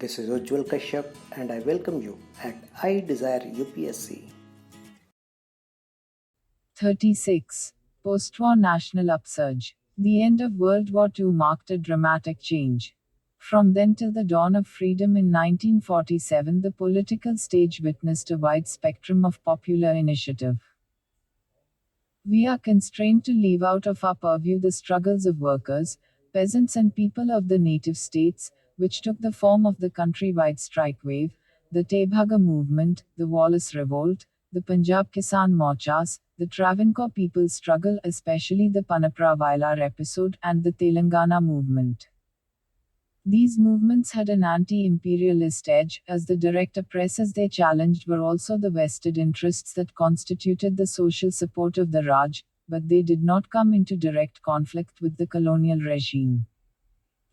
This is Ujjwal Kashyap and I welcome you at I Desire UPSC. 36. Post-war national upsurge. The end of World War II marked a dramatic change. From then till the dawn of freedom in 1947, the political stage witnessed a wide spectrum of popular initiative. We are constrained to leave out of our purview the struggles of workers, peasants, and people of the native states, which took the form of the countrywide strike wave, the Tebhaga movement, the Wallace Revolt, the Punjab Kisan Morchas, the Travancore People's Struggle, especially the Panapra Vailar episode, and the Telangana movement. These movements had an anti-imperialist edge, as the direct oppressors they challenged were also the vested interests that constituted the social support of the Raj, but they did not come into direct conflict with the colonial regime.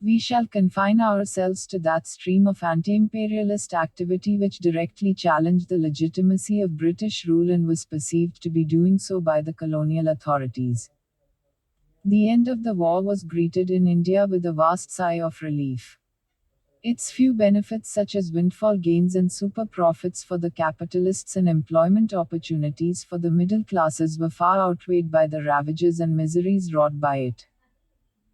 We shall confine ourselves to that stream of anti-imperialist activity which directly challenged the legitimacy of British rule and was perceived to be doing so by the colonial authorities. The end of the war was greeted in India with a vast sigh of relief. Its few benefits, such as windfall gains and super profits for the capitalists and employment opportunities for the middle classes, were far outweighed by the ravages and miseries wrought by it.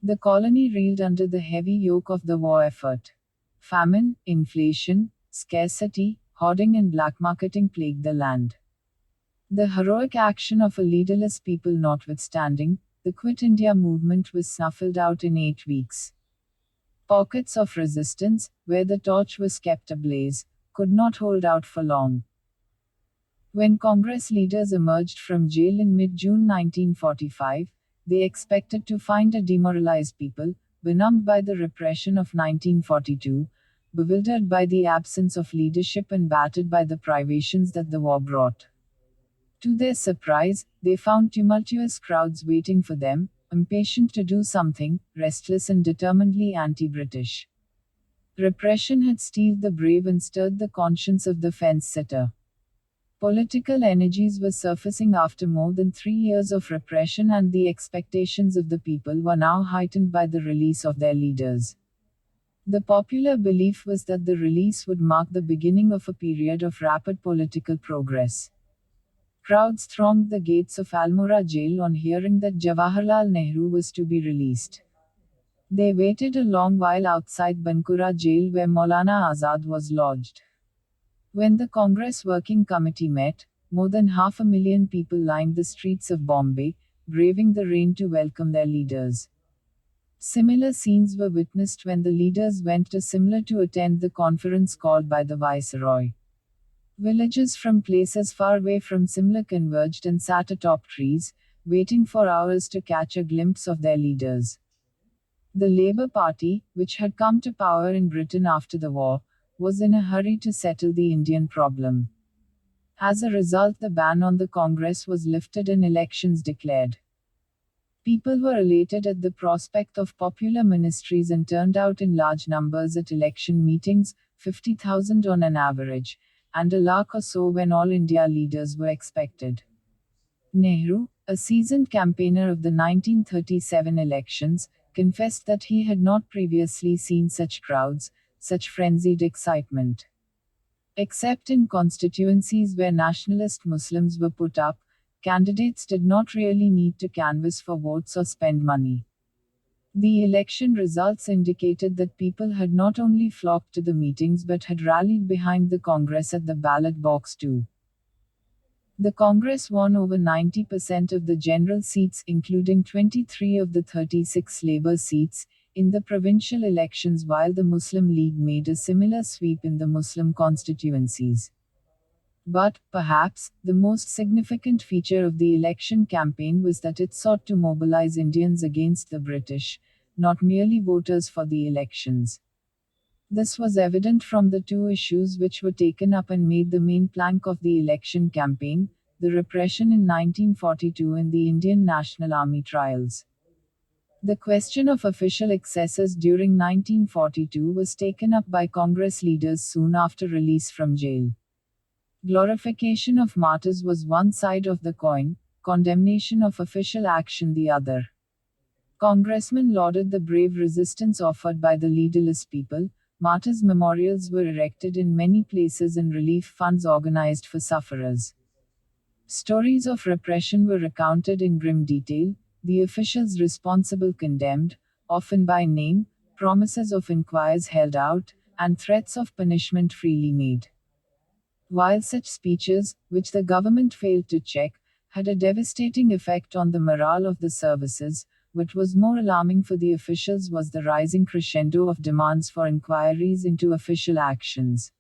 The colony reeled under the heavy yoke of the war effort. Famine, inflation, scarcity, hoarding, and black marketing plagued the land. The heroic action of a leaderless people notwithstanding, the Quit India movement was snuffled out in 8 weeks. Pockets of resistance, where the torch was kept ablaze, could not hold out for long. When Congress leaders emerged from jail in mid-June 1945, they expected to find a demoralized people, benumbed by the repression of 1942, bewildered by the absence of leadership and battered by the privations that the war brought. To their surprise, they found tumultuous crowds waiting for them, impatient to do something, restless and determinedly anti-British. Repression had steeled the brave and stirred the conscience of the fence-sitter. Political energies were surfacing after more than 3 years of repression, and the expectations of the people were now heightened by the release of their leaders. The popular belief was that the release would mark the beginning of a period of rapid political progress. Crowds thronged the gates of Almora jail on hearing that Jawaharlal Nehru was to be released. They waited a long while outside Bankura jail where Maulana Azad was lodged. When the Congress Working Committee met, more than 500,000 people lined the streets of Bombay, braving the rain to welcome their leaders. Similar scenes were witnessed when the leaders went to Simla to attend the conference called by the Viceroy. Villagers from places far away from Simla converged and sat atop trees, waiting for hours to catch a glimpse of their leaders. The Labour Party, which had come to power in Britain after the war, was in a hurry to settle the Indian problem. As a result, the ban on the Congress was lifted and elections declared. People were elated at the prospect of popular ministries and turned out in large numbers at election meetings, 50,000 on an average, and a lakh or so when all India leaders were expected. Nehru, a seasoned campaigner of the 1937 elections, confessed that he had not previously seen such crowds, such frenzied excitement. Except in constituencies where nationalist Muslims were put up, candidates did not really need to canvass for votes or spend money. The election results indicated that people had not only flocked to the meetings but had rallied behind the Congress at the ballot box too. The Congress won over 90% of the general seats, including 23 of the 36 Labour seats, in the provincial elections, while the Muslim League made a similar sweep in the Muslim constituencies. But, perhaps, the most significant feature of the election campaign was that it sought to mobilize Indians against the British, not merely voters for the elections. This was evident from the two issues which were taken up and made the main plank of the election campaign: the repression in 1942 and the Indian National Army trials. The question of official excesses during 1942 was taken up by Congress leaders soon after release from jail. Glorification of martyrs was one side of the coin, condemnation of official action the other. Congressmen lauded the brave resistance offered by the leaderless people, martyrs' memorials were erected in many places and relief funds organized for sufferers. Stories of repression were recounted in grim detail, the officials responsible condemned, often by name, promises of inquiries held out, and threats of punishment freely made. While such speeches, which the government failed to check, had a devastating effect on the morale of the services, what was more alarming for the officials was the rising crescendo of demands for inquiries into official actions.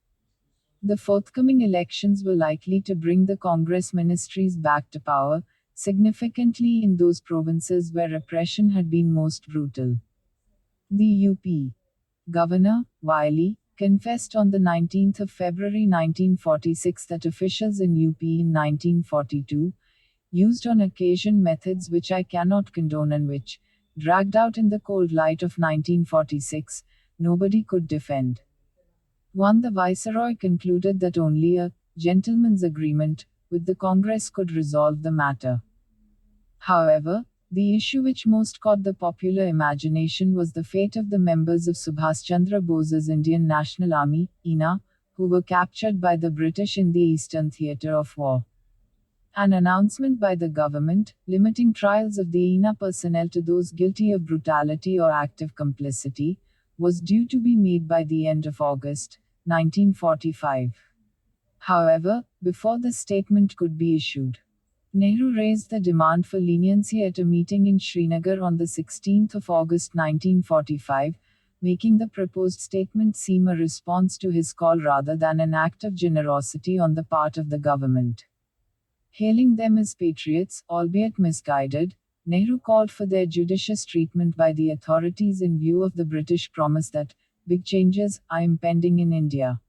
The forthcoming elections were likely to bring the Congress ministries back to power, significantly in those provinces where repression had been most brutal. The UP Governor, Wiley, confessed on the 19th of February 1946 that officials in UP in 1942 used on occasion methods which I cannot condone and which, dragged out in the cold light of 1946, nobody could defend. 1. The Viceroy concluded that only a gentleman's agreement with the Congress could resolve the matter. However, the issue which most caught the popular imagination was the fate of the members of Subhas Chandra Bose's Indian National Army, INA, who were captured by the British in the Eastern Theatre of War. An announcement by the government, limiting trials of the INA personnel to those guilty of brutality or active complicity, was due to be made by the end of August 1945. However, before the statement could be issued, Nehru raised the demand for leniency at a meeting in Srinagar on the 16th of August 1945, making the proposed statement seem a response to his call rather than an act of generosity on the part of the government. Hailing them as patriots, albeit misguided, Nehru called for their judicious treatment by the authorities in view of the British promise that big changes are impending in India.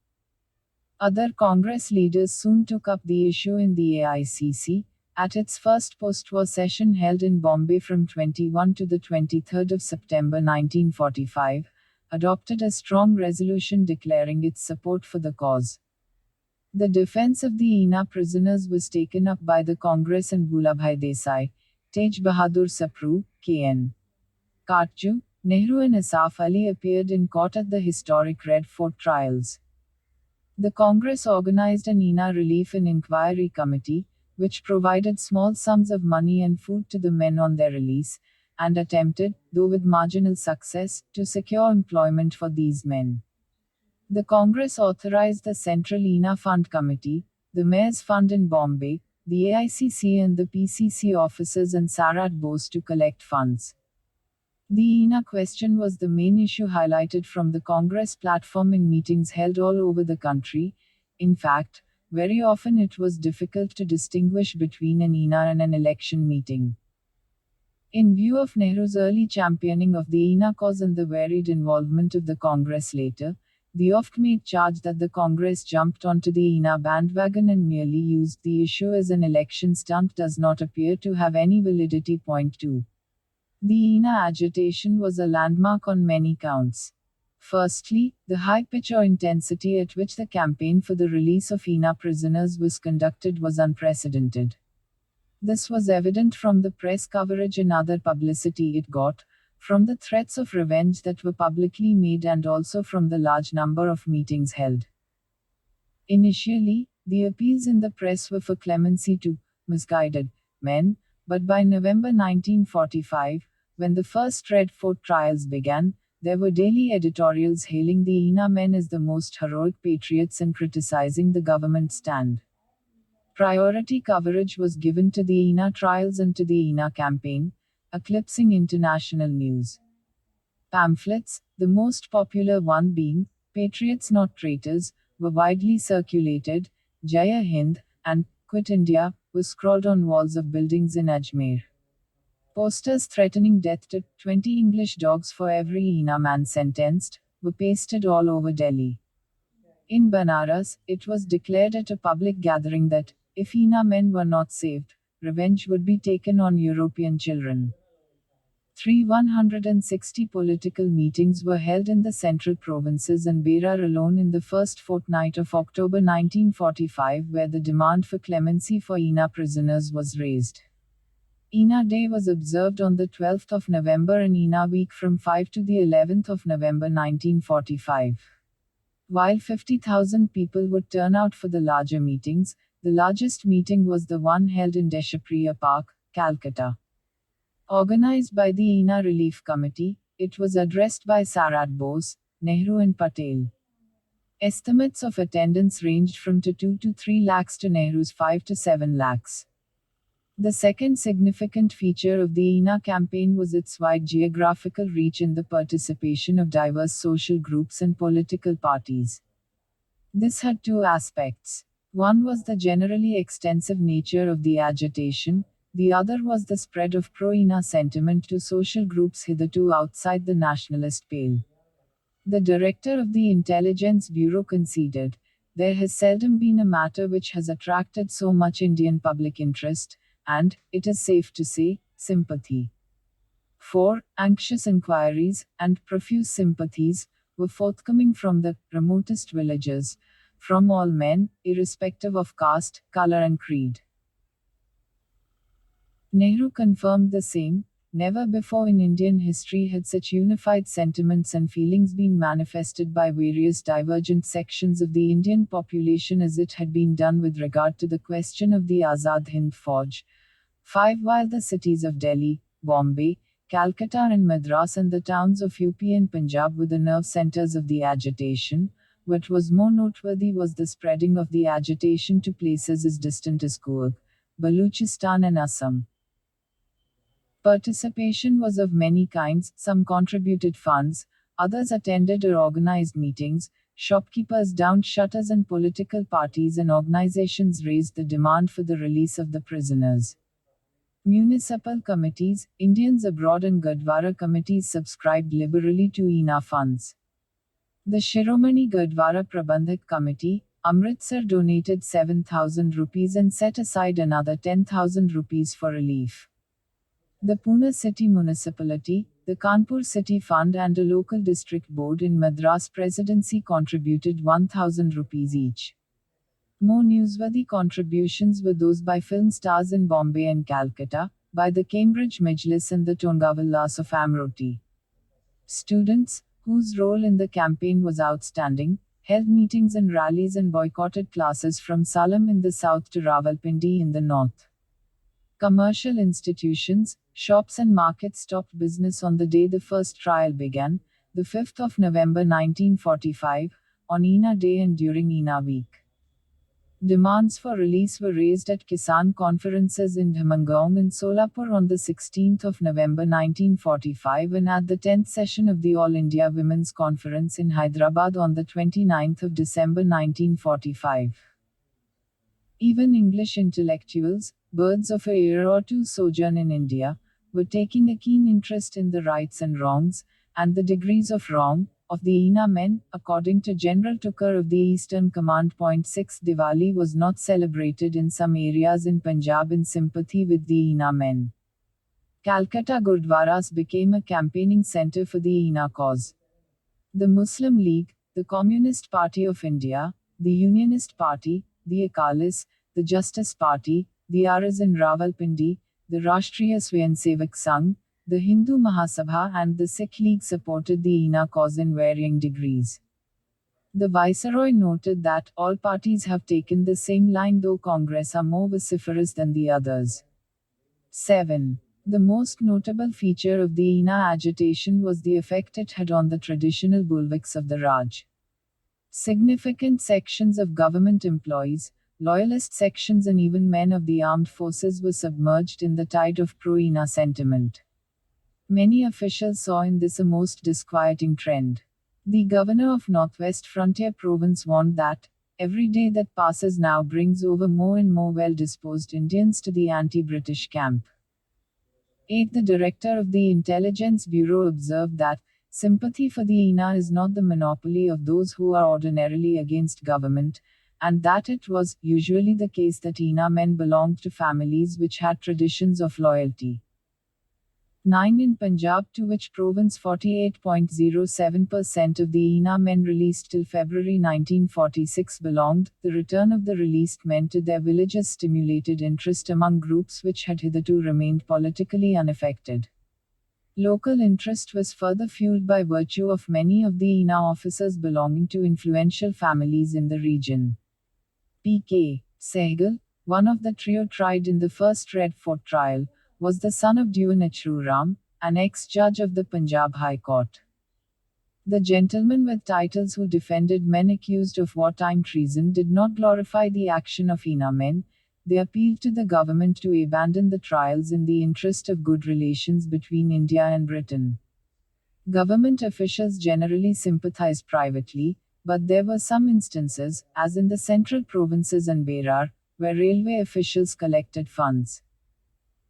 Other Congress leaders soon took up the issue in the AICC, at its first post-war session held in Bombay from 21 to the 23rd of September 1945, adopted a strong resolution declaring its support for the cause. The defense of the INA prisoners was taken up by the Congress and Bhulabhai Desai, Tej Bahadur Sapru, K.N. Kartju, Nehru and Asaf Ali appeared in court at the historic Red Fort trials. The Congress organized an INA Relief and Inquiry Committee, which provided small sums of money and food to the men on their release, and attempted, though with marginal success, to secure employment for these men. The Congress authorized the Central INA Fund Committee, the Mayor's Fund in Bombay, the AICC and the PCC officers and Sarat Bose to collect funds. The INA question was the main issue highlighted from the Congress platform in meetings held all over the country. In fact, very often it was difficult to distinguish between an INA and an election meeting. In view of Nehru's early championing of the INA cause and the varied involvement of the Congress later, the oft-made charge that the Congress jumped onto the INA bandwagon and merely used the issue as an election stunt does not appear to have any validity. Point 2. The INA agitation was a landmark on many counts. Firstly, the high pitch or intensity at which the campaign for the release of INA prisoners was conducted was unprecedented. This was evident from the press coverage and other publicity it got, from the threats of revenge that were publicly made, and also from the large number of meetings held. Initially, the appeals in the press were for clemency to misguided men, but by November 1945, when the first Red Fort trials began, there were daily editorials hailing the INA men as the most heroic patriots and criticizing the government stand. Priority coverage was given to the INA trials and to the INA campaign, eclipsing international news. Pamphlets, the most popular one being Patriots Not Traitors, were widely circulated. Jaya Hind and Quit India was scrawled on walls of buildings in Ajmer. Posters threatening death to 20 English dogs for every INA man sentenced were pasted all over Delhi. In Banaras, it was declared at a public gathering that, if INA men were not saved, revenge would be taken on European children. 160 political meetings were held in the central provinces and Berar alone in the first fortnight of October 1945, where the demand for clemency for INA prisoners was raised. INA Day was observed on the 12th of November and INA Week from 5 to the 11th of November 1945. While 50,000 people would turn out for the larger meetings, the largest meeting was the one held in Deshapriya Park, Calcutta. Organized by the INA Relief Committee, it was addressed by Sarad Bose, Nehru and Patel. Estimates of attendance ranged from 2 to 3 lakhs to Nehru's 5 to 7 lakhs. The second significant feature of the INA campaign was its wide geographical reach and the participation of diverse social groups and political parties. This had two aspects. One was the generally extensive nature of the agitation, the other was the spread of pro-INA sentiment to social groups hitherto outside the nationalist pale. The director of the Intelligence Bureau conceded, "There has seldom been a matter which has attracted so much Indian public interest, and, it is safe to say, sympathy." 4. Anxious inquiries, and profuse sympathies, were forthcoming from the remotest villages, from all men, irrespective of caste, color, and creed. Nehru confirmed the same. Never before in Indian history had such unified sentiments and feelings been manifested by various divergent sections of the Indian population as it had been done with regard to the question of the Azad Hind Fauj. 5. While the cities of Delhi, Bombay, Calcutta and Madras and the towns of UP and Punjab were the nerve centers of the agitation, what was more noteworthy was the spreading of the agitation to places as distant as Coorg, Baluchistan and Assam. Participation was of many kinds, some contributed funds, others attended or organized meetings, shopkeepers downed shutters and political parties and organizations raised the demand for the release of the prisoners. Municipal committees, Indians abroad and Gurdwara committees subscribed liberally to INA funds. The Shiromani Gurdwara Prabandhak Committee, Amritsar donated 7,000 rupees and set aside another 10,000 rupees for relief. The Pune City Municipality, the Kanpur City Fund and a local district board in Madras Presidency contributed 1,000 rupees each. More newsworthy contributions were those by film stars in Bombay and Calcutta, by the Cambridge Majlis and the Tongavillas of Amroti. Students, whose role in the campaign was outstanding, held meetings and rallies and boycotted classes from Salem in the south to Rawalpindi in the north. Commercial institutions, shops and markets stopped business on the day the first trial began, the 5th of November 1945, on INA Day and during INA Week. Demands for release were raised at Kisan conferences in Dhamangong and Solapur on the 16th of November 1945 and at the 10th session of the All India Women's Conference in Hyderabad on the 29th of December 1945. Even English intellectuals, birds of a year or two sojourn in India, were taking a keen interest in the rights and wrongs, and the degrees of wrong, of the INA men. According to General Tucker of the Eastern Command. 6 Diwali was not celebrated in some areas in Punjab in sympathy with the INA men. Calcutta Gurdwaras became a campaigning center for the INA cause. The Muslim League, the Communist Party of India, the Unionist Party, the Akalis, the Justice Party, the Aras in Rawalpindi, the Rashtriya Swayansevak Sangh, the Hindu Mahasabha and the Sikh League supported the INA cause in varying degrees. The Viceroy noted that all parties have taken the same line though Congress are more vociferous than the others. 7. The most notable feature of the INA agitation was the effect it had on the traditional bulwarks of the Raj. Significant sections of government employees, loyalist sections and even men of the armed forces were submerged in the tide of pro-INA sentiment. Many officials saw in this a most disquieting trend. The governor of Northwest Frontier Province warned that, every day that passes now brings over more and more well-disposed Indians to the anti-British camp. 8. The director of the Intelligence Bureau observed that, sympathy for the INA is not the monopoly of those who are ordinarily against government, and that it was usually the case that INA men belonged to families which had traditions of loyalty. 9. In Punjab, to which province 48.07% of the INA men released till February 1946 belonged, the return of the released men to their villages stimulated interest among groups which had hitherto remained politically unaffected. Local interest was further fueled by virtue of many of the INA officers belonging to influential families in the region. P.K. Sehgal, one of the trio tried in the first Red Fort trial, was the son of Dewan Ram, an ex-judge of the Punjab High Court. The gentlemen with titles who defended men accused of wartime treason did not glorify the action of INA men. They appealed to the government to abandon the trials in the interest of good relations between India and Britain. Government officials generally sympathized privately, but there were some instances, as in the central provinces and Berar, where railway officials collected funds.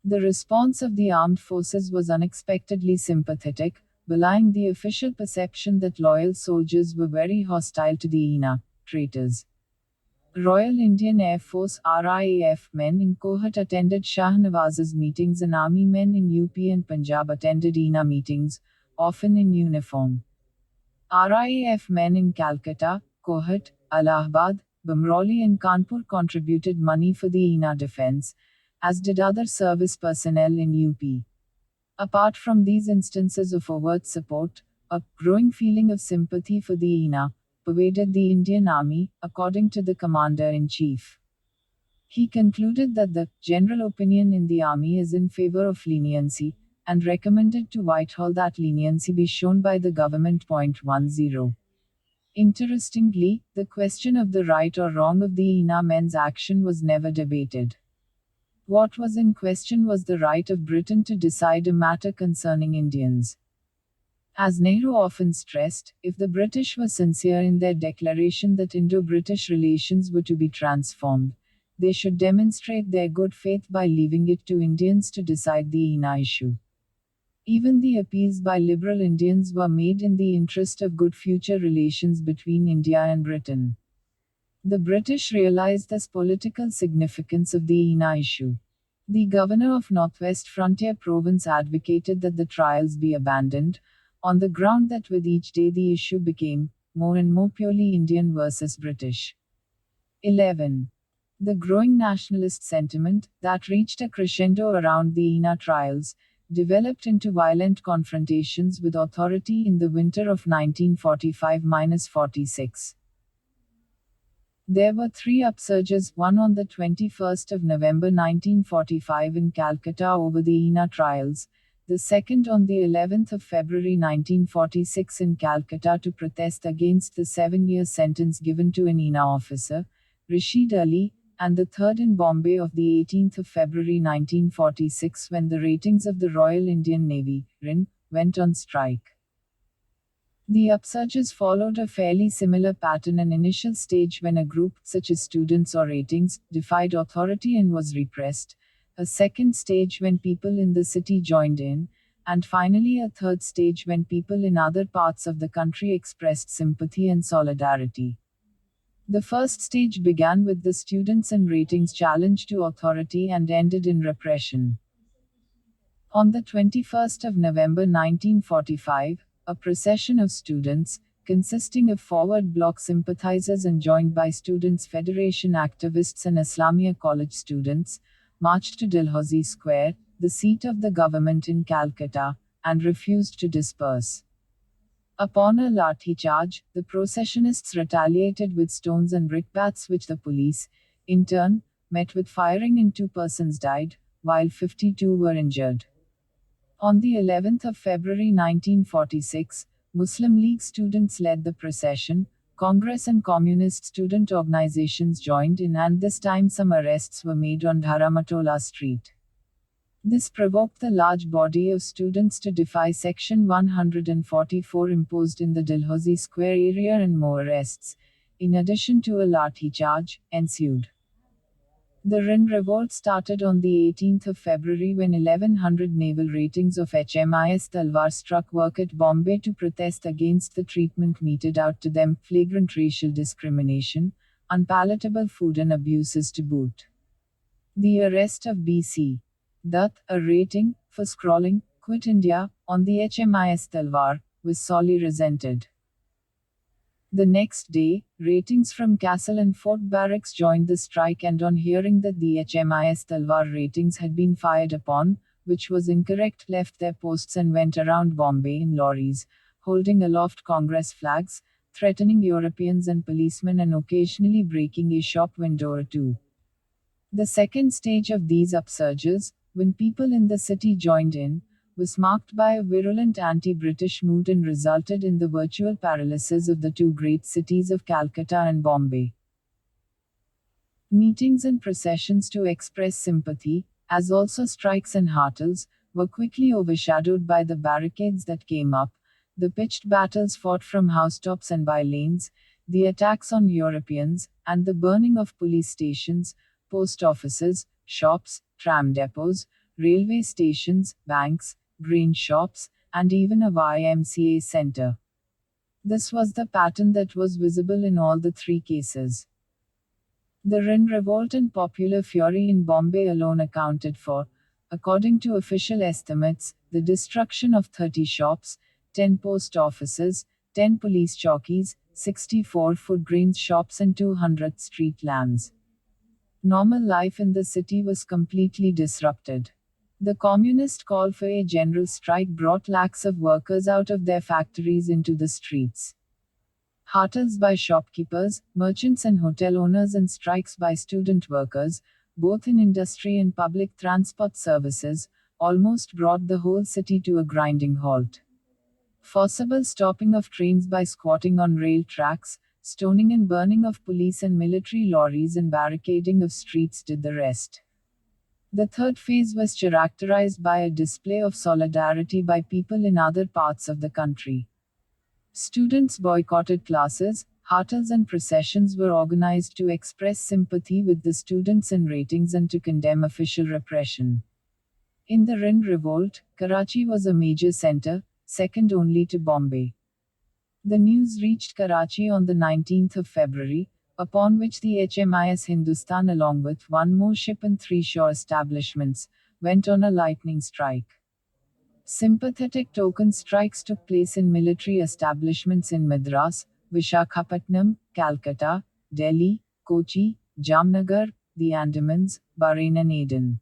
The response of the armed forces was unexpectedly sympathetic, belying the official perception that loyal soldiers were very hostile to the INA traitors. Royal Indian Air Force RIAF men in Kohat attended Shah Nawaz's meetings and army men in UP and Punjab attended INA meetings, often in uniform. RIAF men in Calcutta, Kohat, Allahabad, Bamrauli and Kanpur contributed money for the INA defense, as did other service personnel in UP. Apart from these instances of overt support, a growing feeling of sympathy for the INA pervaded the Indian Army, according to the Commander-in-Chief. He concluded that the general opinion in the army is in favor of leniency, and recommended to Whitehall that leniency be shown by the government. 10. Interestingly, the question of the right or wrong of the INA men's action was never debated. What was in question was the right of Britain to decide a matter concerning Indians. As Nehru often stressed, if the British were sincere in their declaration that Indo-British relations were to be transformed, they should demonstrate their good faith by leaving it to Indians to decide the INA issue. Even the appeals by liberal Indians were made in the interest of good future relations between India and Britain. The British realized the political significance of the INA issue. The governor of Northwest Frontier Province advocated that the trials be abandoned, on the ground that with each day the issue became more and more purely Indian versus British. 11. The growing nationalist sentiment, that reached a crescendo around the INA trials, developed into violent confrontations with authority in the winter of 1945-46. There were three upsurges, one on the 21st of November 1945 in Calcutta over the INA trials, the second on the 11th of February 1946 in Calcutta to protest against the 7-year sentence given to an INA officer, Rashid Ali, and the third in Bombay of the 18th of February 1946 when the ratings of the Royal Indian Navy, RIN, went on strike. The upsurges followed a fairly similar pattern: an initial stage when a group, such as students or ratings, defied authority and was repressed, a second stage when people in the city joined in, and finally a third stage when people in other parts of the country expressed sympathy and solidarity. The first stage began with the students and ratings' challenge to authority and ended in repression. On the 21st of November 1945, a procession of students, consisting of Forward Bloc sympathizers and joined by Students' Federation activists and Islamia College students, marched to Dalhousie Square, the seat of the government in Calcutta, and refused to disperse. Upon a lathi charge, the processionists retaliated with stones and brickbats, which the police, in turn, met with firing, and 2 persons died, while 52 were injured. On the 11th of February 1946, Muslim League students led the procession, Congress and Communist student organizations joined in, and this time some arrests were made on Dharamatola Street. This provoked the large body of students to defy Section 144 imposed in the Dalhousie Square area, and more arrests, in addition to a lathi charge, ensued. The Rin Revolt started on the 18th of February when 1100 naval ratings of HMIS Talwar struck work at Bombay to protest against the treatment meted out to them, flagrant racial discrimination, unpalatable food and abuses to boot. The arrest of B.C. Dutt, a rating, for scrawling, "Quit India," on the HMIS Talwar, was sorely resented. The next day, ratings from Castle and Fort Barracks joined the strike, and on hearing that the HMIS Talwar ratings had been fired upon, which was incorrect, left their posts and went around Bombay in lorries, holding aloft Congress flags, threatening Europeans and policemen and occasionally breaking a shop window or two. The second stage of these upsurges, when people in the city joined in, was marked by a virulent anti-British mood and resulted in the virtual paralysis of the two great cities of Calcutta and Bombay. Meetings and processions to express sympathy, as also strikes and hartals, were quickly overshadowed by the barricades that came up, the pitched battles fought from housetops and by lanes, the attacks on Europeans, and the burning of police stations, post offices, shops, tram depots, railway stations, banks, grain shops, and even a YMCA center. This was the pattern that was visible in all the three cases. The Rin Revolt and popular fury in Bombay alone accounted for, according to official estimates, the destruction of 30 shops, 10 post offices, 10 police chowkis, 64 food grains shops, and 200 street lamps. Normal life in the city was completely disrupted. The communist call for a general strike brought lakhs of workers out of their factories into the streets. Hartals by shopkeepers, merchants and hotel owners, and strikes by student workers, both in industry and public transport services, almost brought the whole city to a grinding halt. Forcible stopping of trains by squatting on rail tracks, stoning and burning of police and military lorries, and barricading of streets did the rest. The third phase was characterized by a display of solidarity by people in other parts of the country. Students boycotted classes, hartals and processions were organized to express sympathy with the students and ratings and to condemn official repression. In the Rin Revolt, Karachi was a major center, second only to Bombay. The news reached Karachi on the 19th of February, upon which the HMIS Hindustan, along with one more ship and 3 shore establishments, went on a lightning strike. Sympathetic token strikes took place in military establishments in Madras, Vishakhapatnam, Calcutta, Delhi, Kochi, Jamnagar, the Andamans, Bahrain and Aden.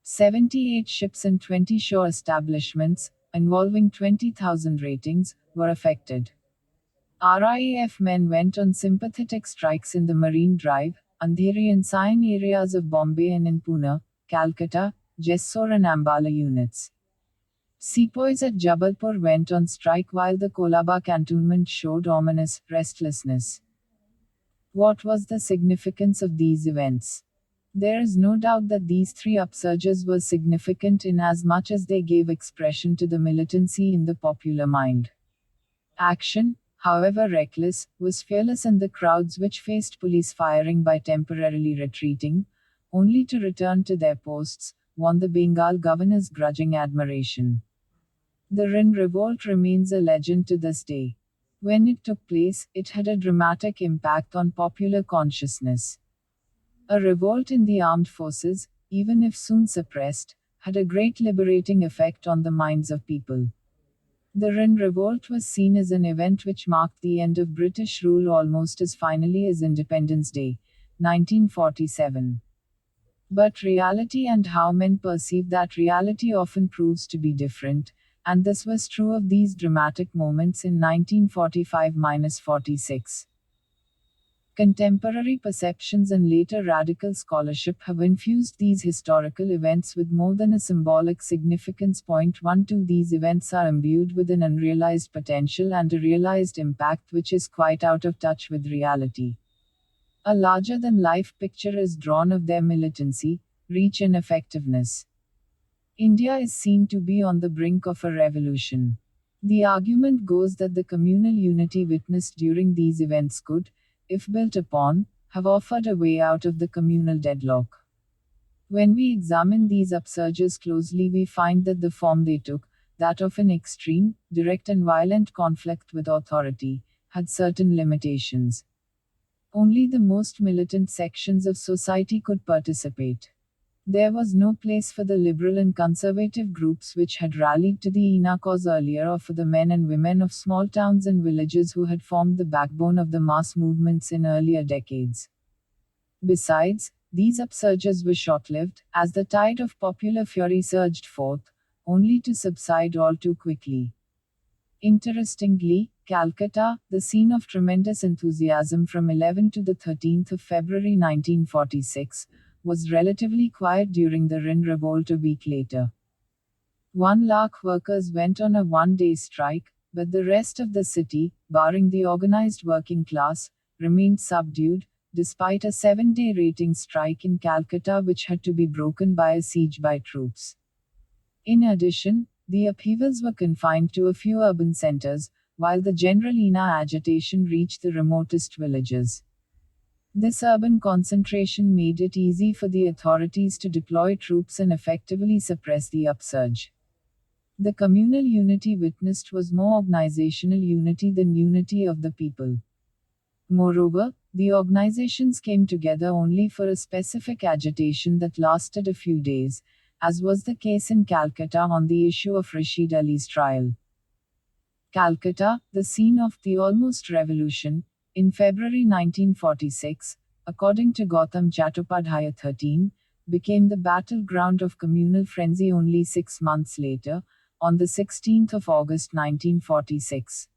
78 ships and 20 shore establishments, involving 20,000 ratings, were affected. RAF men went on sympathetic strikes in the Marine Drive, Andheri and Sion areas of Bombay and in Pune, Calcutta, Jessore and Ambala units. Sepoys at Jabalpur went on strike while the Colaba cantonment showed ominous restlessness. What was the significance of these events? There is no doubt that these three upsurges were significant in as much as they gave expression to the militancy in the popular mind. Action, however reckless, was fearless, and the crowds which faced police firing by temporarily retreating, only to return to their posts, won the Bengal governor's grudging admiration. The Rin Revolt remains a legend to this day. When it took place, it had a dramatic impact on popular consciousness. A revolt in the armed forces, even if soon suppressed, had a great liberating effect on the minds of people. The Rin Revolt was seen as an event which marked the end of British rule almost as finally as Independence Day, 1947. But reality and how men perceive that reality often proves to be different, and this was true of these dramatic moments in 1945–46. Contemporary perceptions and later radical scholarship have infused these historical events with more than a symbolic significance. 12 These events are imbued with an unrealized potential and a realized impact which is quite out of touch with reality. A larger-than-life picture is drawn of their militancy, reach and effectiveness. India is seen to be on the brink of a revolution. The argument goes that the communal unity witnessed during these events could, if built upon, have offered a way out of the communal deadlock. When we examine these upsurges closely, we find that the form they took, that of an extreme, direct and violent conflict with authority, had certain limitations. Only the most militant sections of society could participate. There was no place for the liberal and conservative groups which had rallied to the INA cause earlier, or for the men and women of small towns and villages who had formed the backbone of the mass movements in earlier decades. Besides, These upsurges were short-lived, as the tide of popular fury surged forth, only to subside all too quickly. Interestingly, Calcutta, the scene of tremendous enthusiasm from 11 to the 13th of February 1946, was relatively quiet during the Rin Revolt a week later. 1 lakh workers went on a one-day strike, but the rest of the city, barring the organized working class, remained subdued, despite a 7-day rating strike in Calcutta which had to be broken by a siege by troops. In addition, the upheavals were confined to a few urban centers, while the general INA agitation reached the remotest villages. This urban concentration made it easy for the authorities to deploy troops and effectively suppress the upsurge. The communal unity witnessed was more organizational unity than unity of the people. Moreover, the organizations came together only for a specific agitation that lasted a few days, as was the case in Calcutta on the issue of Rashid Ali's trial. Calcutta, the scene of the almost revolution, in February 1946, according to Gautam Chattopadhyay 13, became the battleground of communal frenzy only 6 months later, on the 16th of August 1946.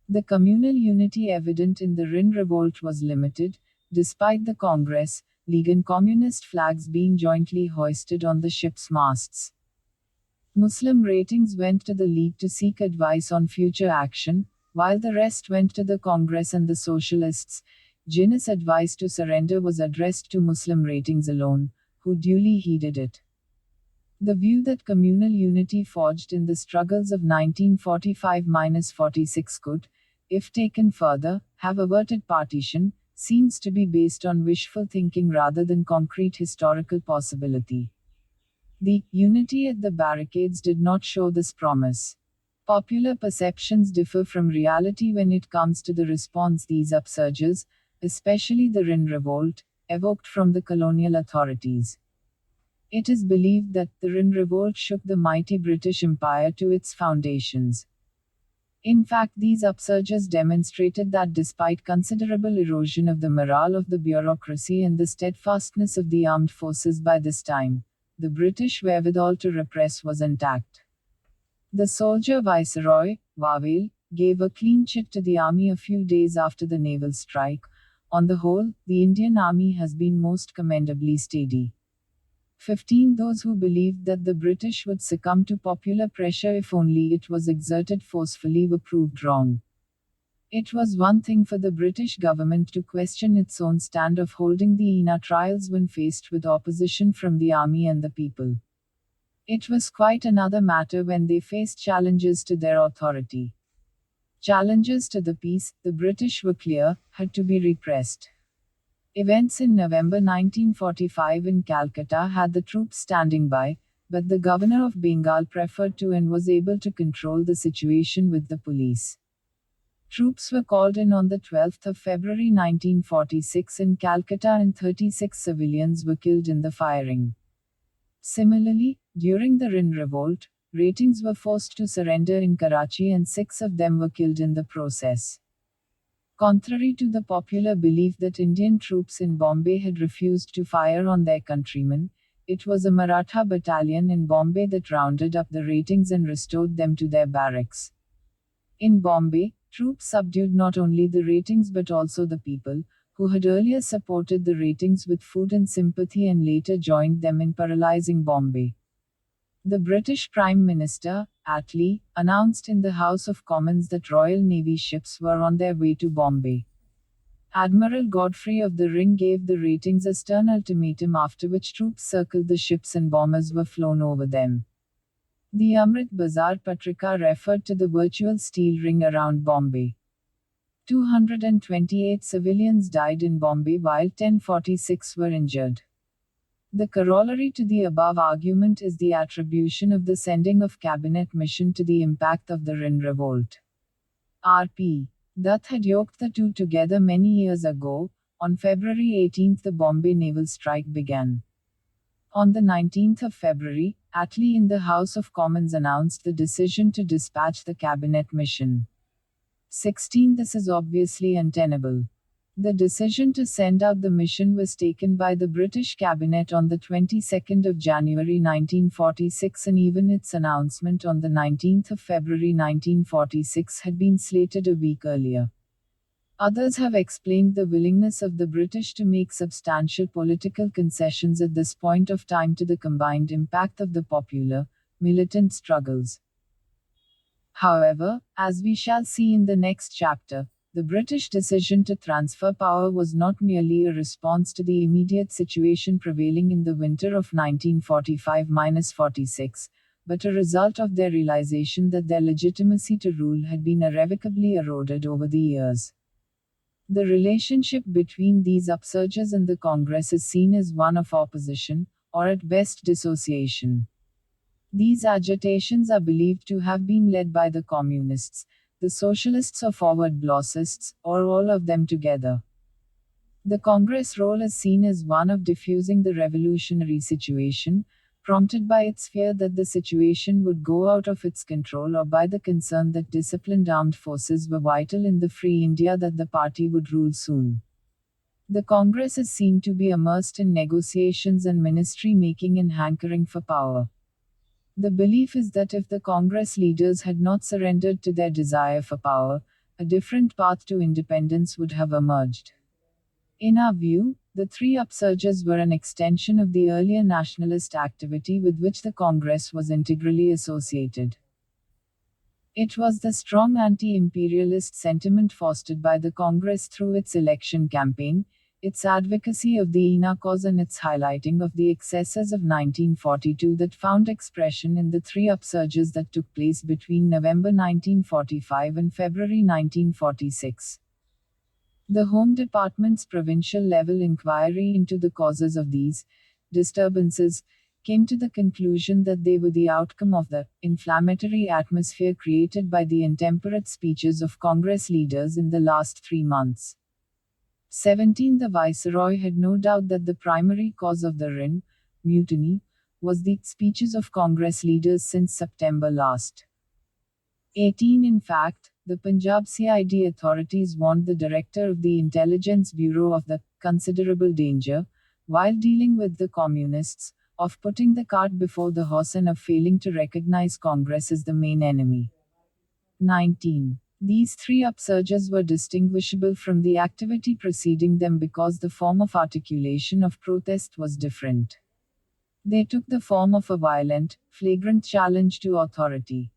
The communal unity evident in the Rin Revolt was limited, despite the Congress, League and Communist flags being jointly hoisted on the ship's masts. Muslim ratings went to the League to seek advice on future action, while the rest went to the Congress and the Socialists. Jinnah's advice to surrender was addressed to Muslim ratings alone, who duly heeded it. The view that communal unity forged in the struggles of 1945-46 could, if taken further, have averted partition, seems to be based on wishful thinking rather than concrete historical possibility. The unity at the barricades did not show this promise. Popular perceptions differ from reality when it comes to the response these upsurges, especially the Rin Revolt, evoked from the colonial authorities. It is believed that the Rin Revolt shook the mighty British Empire to its foundations. In fact, these upsurges demonstrated that despite considerable erosion of the morale of the bureaucracy and the steadfastness of the armed forces by this time, the British wherewithal to repress was intact. The soldier viceroy, Wavell, gave a clean chit to the army a few days after the naval strike. On the whole, the Indian army has been most commendably steady. 15 Those who believed that the British would succumb to popular pressure if only it was exerted forcefully were proved wrong. It was one thing for the British government to question its own stand of holding the INA trials when faced with opposition from the army and the people. It was quite another matter when they faced challenges to their authority. Challenges to the peace, the British were clear, had to be repressed. Events in November 1945 in Calcutta had the troops standing by, but the governor of Bengal preferred to and was able to control the situation with the police. Troops were called in on the 12th of February 1946 in Calcutta and 36 civilians were killed in the firing. Similarly, during the Rin Revolt, ratings were forced to surrender in Karachi and 6 of them were killed in the process. Contrary to the popular belief that Indian troops in Bombay had refused to fire on their countrymen, it was a Maratha battalion in Bombay that rounded up the ratings and restored them to their barracks. In Bombay, troops subdued not only the ratings but also the people, who had earlier supported the ratings with food and sympathy and later joined them in paralyzing Bombay. The British Prime Minister, Attlee, announced in the House of Commons that Royal Navy ships were on their way to Bombay. Admiral Godfrey of the Ring gave the ratings a stern ultimatum after which troops circled the ships and bombers were flown over them. The Amrit Bazar Patrika referred to the virtual steel ring around Bombay. 228 civilians died in Bombay while 1046 were injured. The corollary to the above argument is the attribution of the sending of cabinet mission to the impact of the Rin Revolt. R.P. Dutt had yoked the two together many years ago. On February 18 the Bombay naval strike began. On the 19th of February, Attlee in the House of Commons announced the decision to dispatch the cabinet mission. 16 This is obviously untenable. The decision to send out the mission was taken by the British cabinet on the 22nd of January 1946, and even its announcement on the 19th of February 1946 had been slated a week earlier. Others have explained the willingness of the British to make substantial political concessions at this point of time to the combined impact of the popular, militant struggles. However, as we shall see in the next chapter, the British decision to transfer power was not merely a response to the immediate situation prevailing in the winter of 1945-46, but a result of their realization that their legitimacy to rule had been irrevocably eroded over the years. The relationship between these upsurges and the Congress is seen as one of opposition, or at best dissociation. These agitations are believed to have been led by the Communists, the Socialists or Forward Blossists, or all of them together. The Congress' role is seen as one of diffusing the revolutionary situation, prompted by its fear that the situation would go out of its control, or by the concern that disciplined armed forces were vital in the free India that the party would rule soon. The Congress is seen to be immersed in negotiations and ministry making and hankering for power. The belief is that if the Congress leaders had not surrendered to their desire for power, a different path to independence would have emerged. In our view, the three upsurges were an extension of the earlier nationalist activity with which the Congress was integrally associated. It was the strong anti-imperialist sentiment fostered by the Congress through its election campaign, its advocacy of the INA cause, and its highlighting of the excesses of 1942 that found expression in the three upsurges that took place between November 1945 and February 1946. The Home Department's provincial level inquiry into the causes of these disturbances came to the conclusion that they were the outcome of the inflammatory atmosphere created by the intemperate speeches of Congress leaders in the last 3 months. 17. The Viceroy had no doubt that the primary cause of the Rin mutiny was the speeches of Congress leaders since September last. 18. In fact, the Punjab CID authorities warned the director of the Intelligence Bureau of the considerable danger, while dealing with the Communists, of putting the cart before the horse and of failing to recognize Congress as the main enemy. 19. These three upsurges were distinguishable from the activity preceding them because the form of articulation of protest was different. They took the form of a violent, flagrant challenge to authority.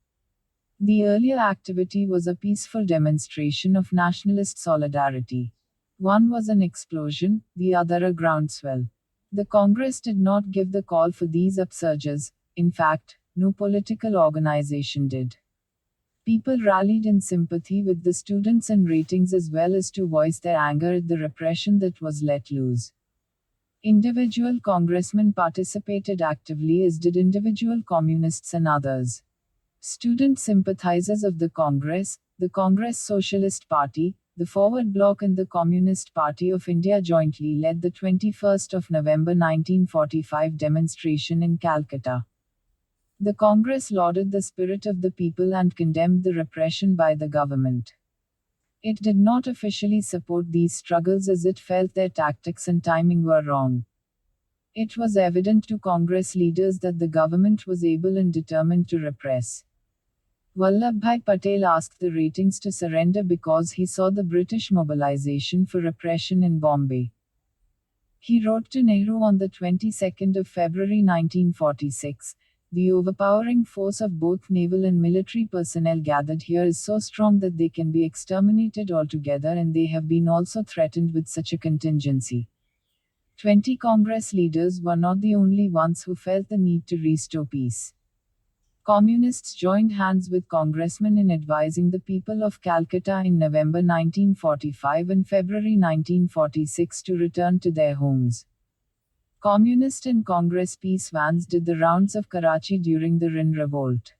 The earlier activity was a peaceful demonstration of nationalist solidarity. One was an explosion, the other a groundswell. The Congress did not give the call for these upsurges, in fact, no political organization did. People rallied in sympathy with the students and ratings as well as to voice their anger at the repression that was let loose. Individual congressmen participated actively, as did individual communists and others. Student sympathizers of the Congress Socialist Party, the Forward Bloc and the Communist Party of India jointly led the 21st of November 1945 demonstration in Calcutta. The Congress lauded the spirit of the people and condemned the repression by the government. It did not officially support these struggles as it felt their tactics and timing were wrong. It was evident to Congress leaders that the government was able and determined to repress. Vallabhbhai Patel asked the ratings to surrender because he saw the British mobilization for repression in Bombay. He wrote to Nehru on the 22nd of February 1946, "The overpowering force of both naval and military personnel gathered here is so strong that they can be exterminated altogether, and they have been also threatened with such a contingency." 20 Congress leaders were not the only ones who felt the need to restore peace. Communists joined hands with congressmen in advising the people of Calcutta in November 1945 and February 1946 to return to their homes. Communist and Congress peace vans did the rounds of Karachi during the Rin Revolt.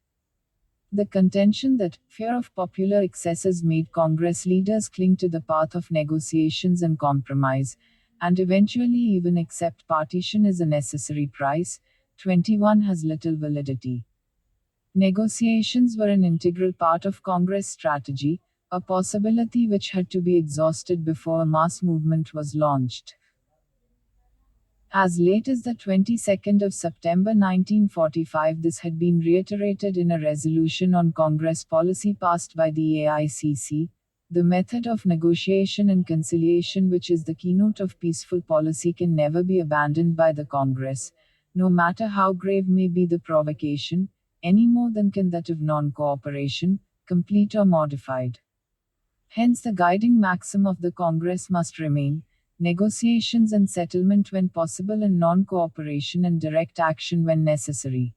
The contention that fear of popular excesses made Congress leaders cling to the path of negotiations and compromise, and eventually even accept partition as a necessary price, 21 has little validity. Negotiations were an integral part of Congress strategy, a possibility which had to be exhausted before a mass movement was launched. As late as the 22nd of September 1945, this had been reiterated in a resolution on Congress policy passed by the AICC, the method of negotiation and conciliation, which is the keynote of peaceful policy, can never be abandoned by the Congress, no matter how grave may be the provocation, any more than can that of non-cooperation, complete or modified. Hence the guiding maxim of the Congress must remain negotiations and settlement when possible, and non-cooperation and direct action when necessary.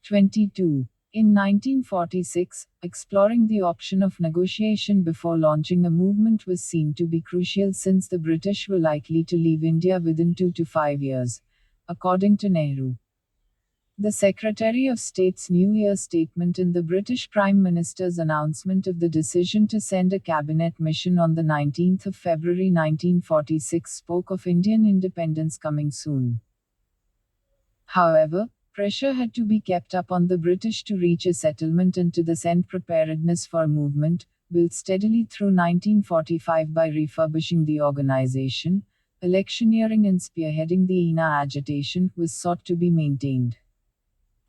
22. In 1946, exploring the option of negotiation before launching a movement was seen to be crucial, since the British were likely to leave India within 2 to 5 years, according to Nehru. The Secretary of State's New Year statement and the British Prime Minister's announcement of the decision to send a cabinet mission on the 19th of February 1946 spoke of Indian independence coming soon. However, pressure had to be kept up on the British to reach a settlement and to thus end preparedness for a movement, built steadily through 1945 by refurbishing the organization, electioneering and spearheading the INA agitation, was sought to be maintained.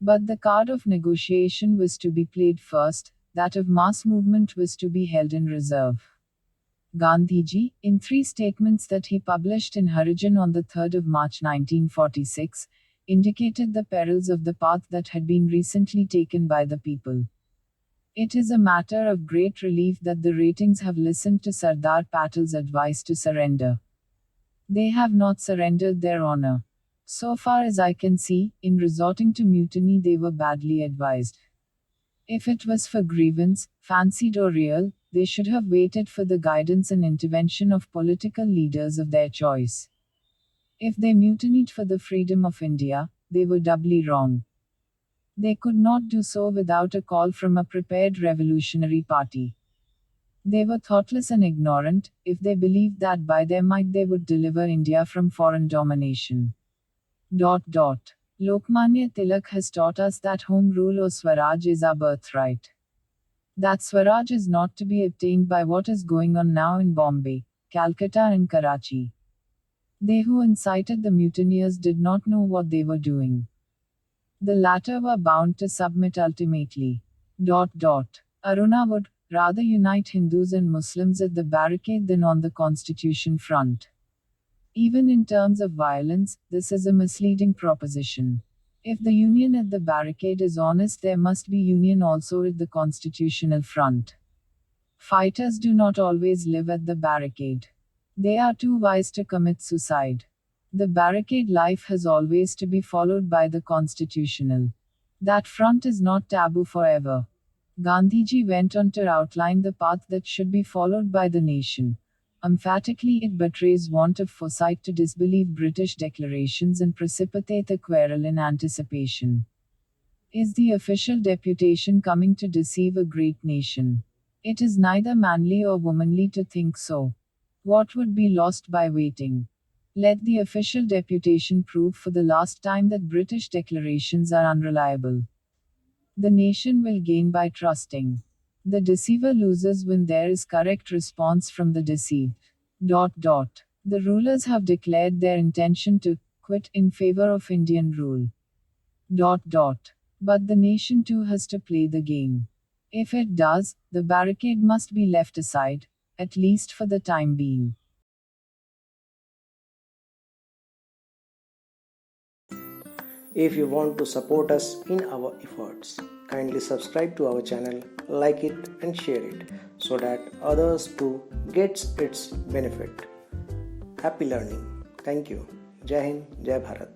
But the card of negotiation was to be played first, that of mass movement was to be held in reserve. Gandhiji, in 3 statements that he published in Harijan on the 3rd of March 1946, indicated the perils of the path that had been recently taken by the people. It is a matter of great relief that the ratings have listened to Sardar Patel's advice to surrender. They have not surrendered their honor. So far as I can see, in resorting to mutiny they were badly advised. If it was for grievance, fancied or real, they should have waited for the guidance and intervention of political leaders of their choice. If they mutinied for the freedom of India, they were doubly wrong. They could not do so without a call from a prepared revolutionary party. They were thoughtless and ignorant, if they believed that by their might they would deliver India from foreign domination. Lokmanya Tilak has taught us that home rule or Swaraj is our birthright. That Swaraj is not to be obtained by what is going on now in Bombay, Calcutta and Karachi. They who incited the mutineers did not know what they were doing. The latter were bound to submit ultimately. Aruna would rather unite Hindus and Muslims at the barricade than on the constitution front. Even in terms of violence, this is a misleading proposition. If the union at the barricade is honest, there must be union also at the constitutional front. Fighters do not always live at the barricade. They are too wise to commit suicide. The barricade life has always to be followed by the constitutional. That front is not taboo forever. Gandhiji went on to outline the path that should be followed by the nation. Emphatically, it betrays want of foresight to disbelieve British declarations and precipitate a quarrel in anticipation. Is the official deputation coming to deceive a great nation? It is neither manly or womanly to think so. What would be lost by waiting? Let the official deputation prove for the last time that British declarations are unreliable. The nation will gain by trusting. The deceiver loses when there is correct response from the deceived. The rulers have declared their intention to quit in favor of Indian rule. But the nation too has to play the game. If it does, the barricade must be left aside, at least for the time being. If you want to support us in our efforts, kindly subscribe to our channel, like it and share it so that others too gets its benefit. Happy learning. Thank you. Jai Hind, Jai Bharat.